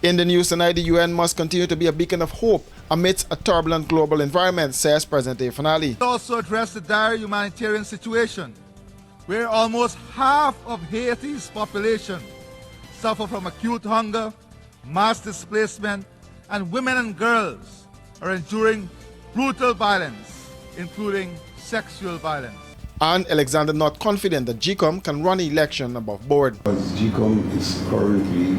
In the news tonight, the UN must continue to be a beacon of hope amidst a turbulent global environment, says President Afanali. Also address the dire humanitarian situation, where almost half of Haiti's population suffer from acute hunger, mass displacement, and women and girls are enduring brutal violence, including sexual violence. And Alexander not confident that GECOM can run the election above board. Because GECOM is currently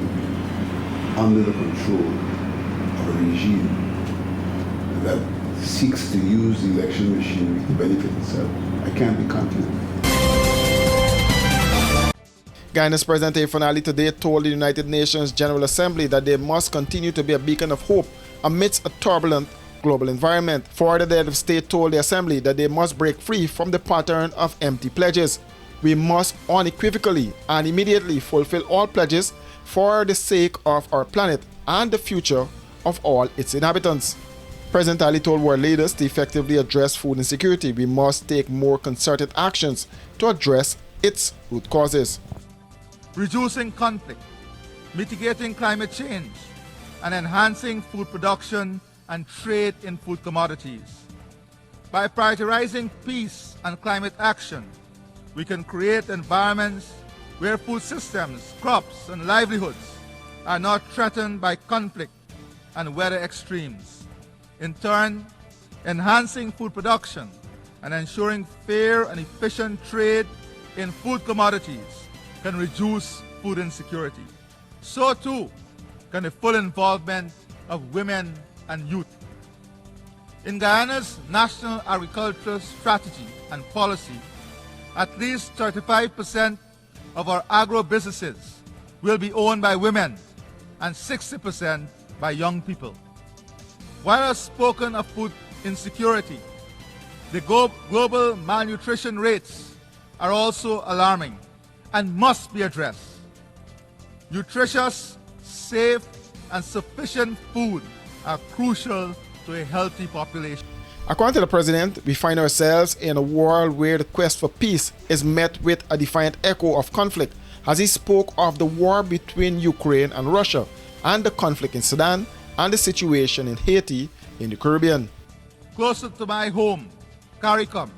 under the control of a regime that seeks to use the election machinery to benefit itself. I can't be confident. Guyana's President Afanali today told the United Nations General Assembly that they must continue to be a beacon of hope amidst a turbulent global environment. Further, the head of state told the Assembly that they must break free from the pattern of empty pledges. We must unequivocally and immediately fulfill all pledges for the sake of our planet and the future of all its inhabitants. President Ali told world leaders to effectively address food insecurity, we must take more concerted actions to address its root causes. Reducing conflict, mitigating climate change, and enhancing food production and trade in food commodities. By prioritizing peace and climate action, we can create environments where food systems, crops, and livelihoods are not threatened by conflict and weather extremes. In turn, enhancing food production and ensuring fair and efficient trade in food commodities can reduce food insecurity. So too can the full involvement of women and youth. In Guyana's National Agricultural Strategy and Policy, at least 35% of our agro-businesses will be owned by women and 60% by young people. While I've spoken of food insecurity, the global malnutrition rates are also alarming and must be addressed. Nutritious, safe, and sufficient food are crucial to a healthy population. According to the President, we find ourselves in a world where the quest for peace is met with a defiant echo of conflict, as he spoke of the war between Ukraine and Russia, and the conflict in Sudan, and the situation in Haiti in the Caribbean. Closer to my home, CARICOM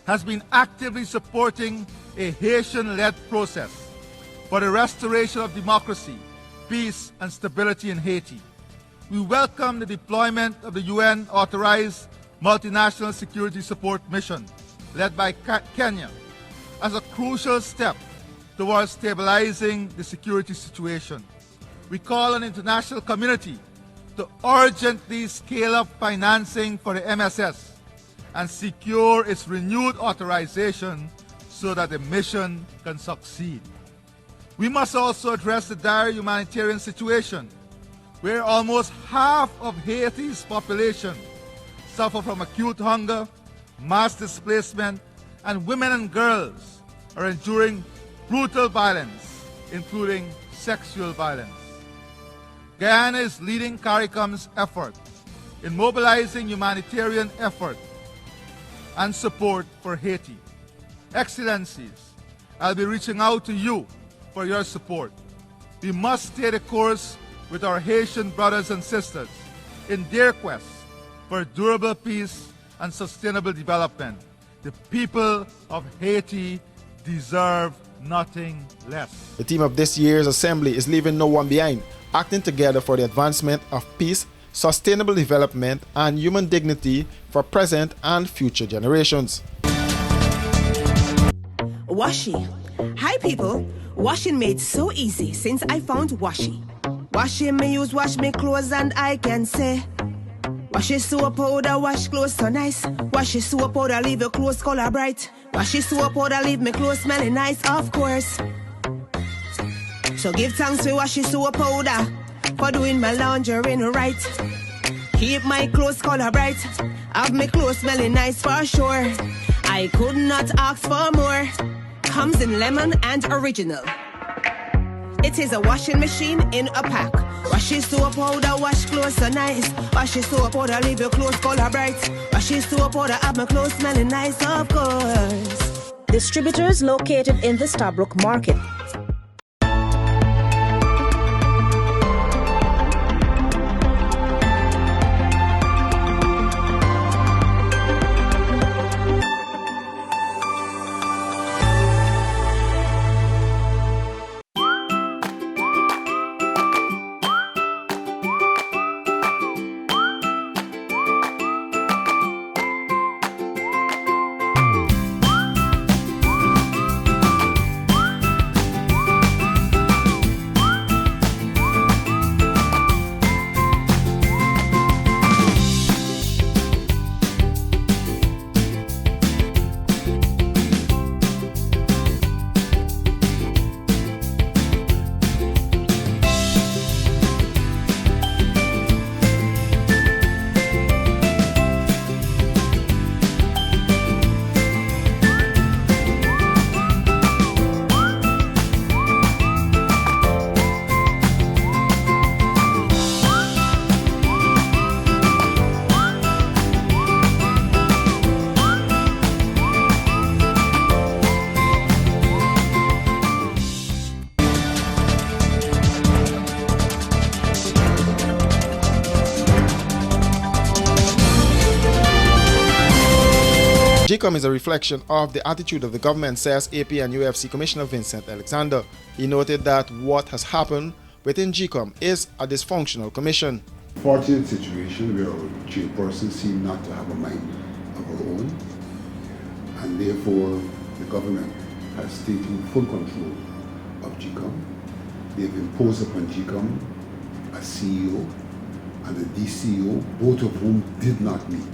has been actively supporting a Haitian-led process for the restoration of democracy, peace, and stability in Haiti. We welcome the deployment of the UN-authorized multinational security support mission led by Kenya as a crucial step towards stabilizing the security situation. We call on the international community to urgently scale up financing for the MSS and secure its renewed authorization so that the mission can succeed. We must also address the dire humanitarian situation, where almost half of Haiti's population suffer from acute hunger, mass displacement, and women and girls are enduring brutal violence, including sexual violence. Guyana is leading CARICOM's effort in mobilizing humanitarian effort and support for Haiti. Excellencies, I'll be reaching out to you for your support. We must stay the course with our Haitian brothers and sisters in their quest for durable peace and sustainable development. The people of Haiti deserve nothing less. The theme of this year's assembly is leaving no one behind, acting together for the advancement of peace, sustainable development, and human dignity for present and future generations. Washi. Hi people. Washing made so easy since I found Washi. Washing me use wash me clothes and I can say Washi soap powder wash clothes so nice. Washi soap powder leave your clothes color bright. Washi soap powder leave me clothes smelling nice, of course. So give thanks to Washi soap powder for doing my laundry right. Keep my clothes color bright. Have me clothes smelling nice for sure. I could not ask for more. Comes in lemon and original. It is a washing machine in a pack. Washi soap powder wash clothes so nice. Washi soap powder leave your clothes color bright. Washi soap powder have my clothes smelling nice, of course. Distributors located in the Stabrook Market. GCOM is a reflection of the attitude of the government, says AP and UFC Commissioner Vincent Alexander. He noted that what has happened within GCOM is a dysfunctional commission. Fortunate situation where our chairperson seemed not to have a mind of her own, and therefore the government has taken full control of GCOM. They've imposed upon GCOM a CEO and a DCO, both of whom did not meet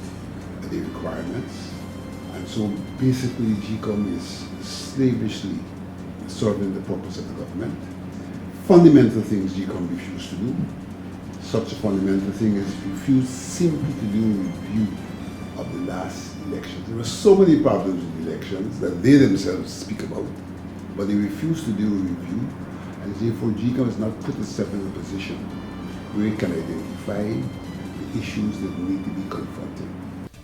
the requirements. And so basically GCOM is slavishly serving the purpose of the government. Fundamental things GCOM refused to do. Such a fundamental thing is refused simply to do a review of the last elections. There were so many problems with the elections that they themselves speak about, but they refused to do a review, and therefore GCOM has not put itself in a position where it can identify the issues that need to be confronted.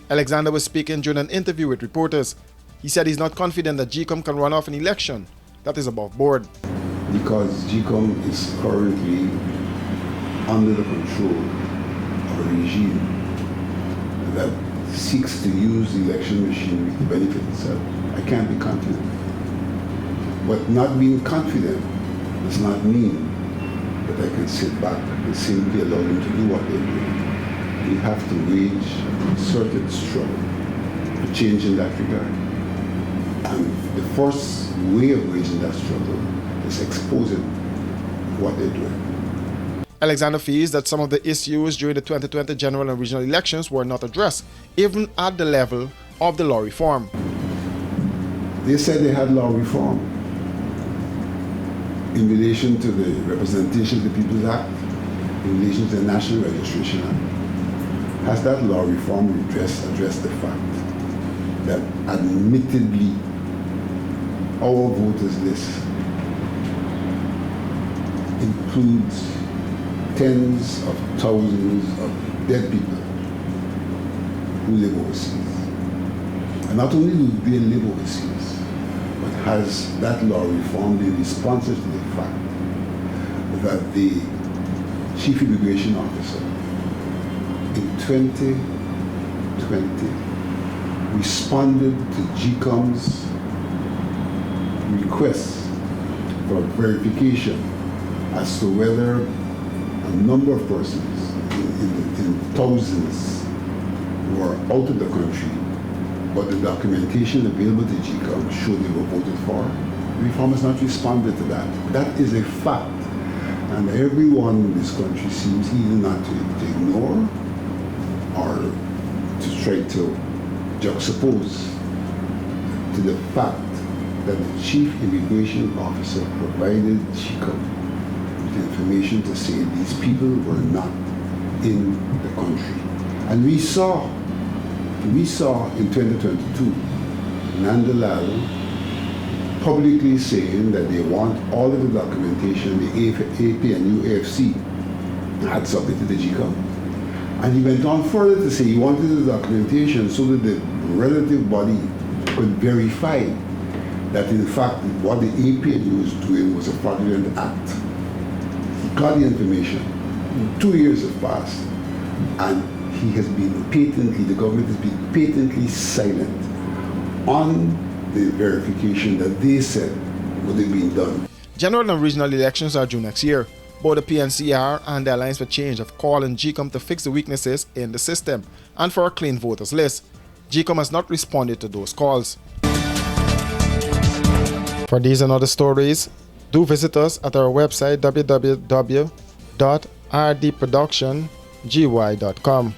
Alexander was speaking during an interview with reporters. He said he's not confident that GCOM can run off an election that is above board. Because GCOM is currently under the control of a regime that seeks to use the election machinery to benefit itself. I can't be confident. But not being confident does not mean that I can sit back and simply allow them to do what they're doing. We have to wage a concerted struggle to change in that regard. And the first way of waging that struggle is exposing what they're doing. Alexander feels that some of the issues during the 2020 general and regional elections were not addressed, even at the level of the law reform. They said they had law reform in relation to the Representation of the People's Act, in relation to the National Registration Act. Has that law reform addressed the fact that admittedly our voters list includes tens of thousands of dead people who live overseas? And not only do they live overseas, but has that law reform been responsive to the fact that the Chief Immigration Officer in 2020 responded to GCOM's request for verification as to whether a number of persons in thousands were out of the country, but the documentation available to GCOM showed they were voted for. The reform has not responded to that. That is a fact. And everyone in this country seems either not to ignore or to try to juxtapose to the fact that the Chief Immigration Officer provided GCOM with information to say these people were not in the country. And we saw in 2022 Nandalal publicly saying that they want all of the documentation the AP and UFC had submitted to GCOM. And he went on further to say he wanted the documentation so that the relative body could verify that in fact what the APNU was doing was a fraudulent act. He got the information. 2 years have passed, and he has been patently, the government has been patently silent on the verification that they said would have been done. General and regional elections are due next year. Both the PNCR and the Alliance for Change have called on GCOM to fix the weaknesses in the system and for a clean voters list. GCOM has not responded to those calls. For these and other stories, do visit us at our website www.rdproductiongy.com.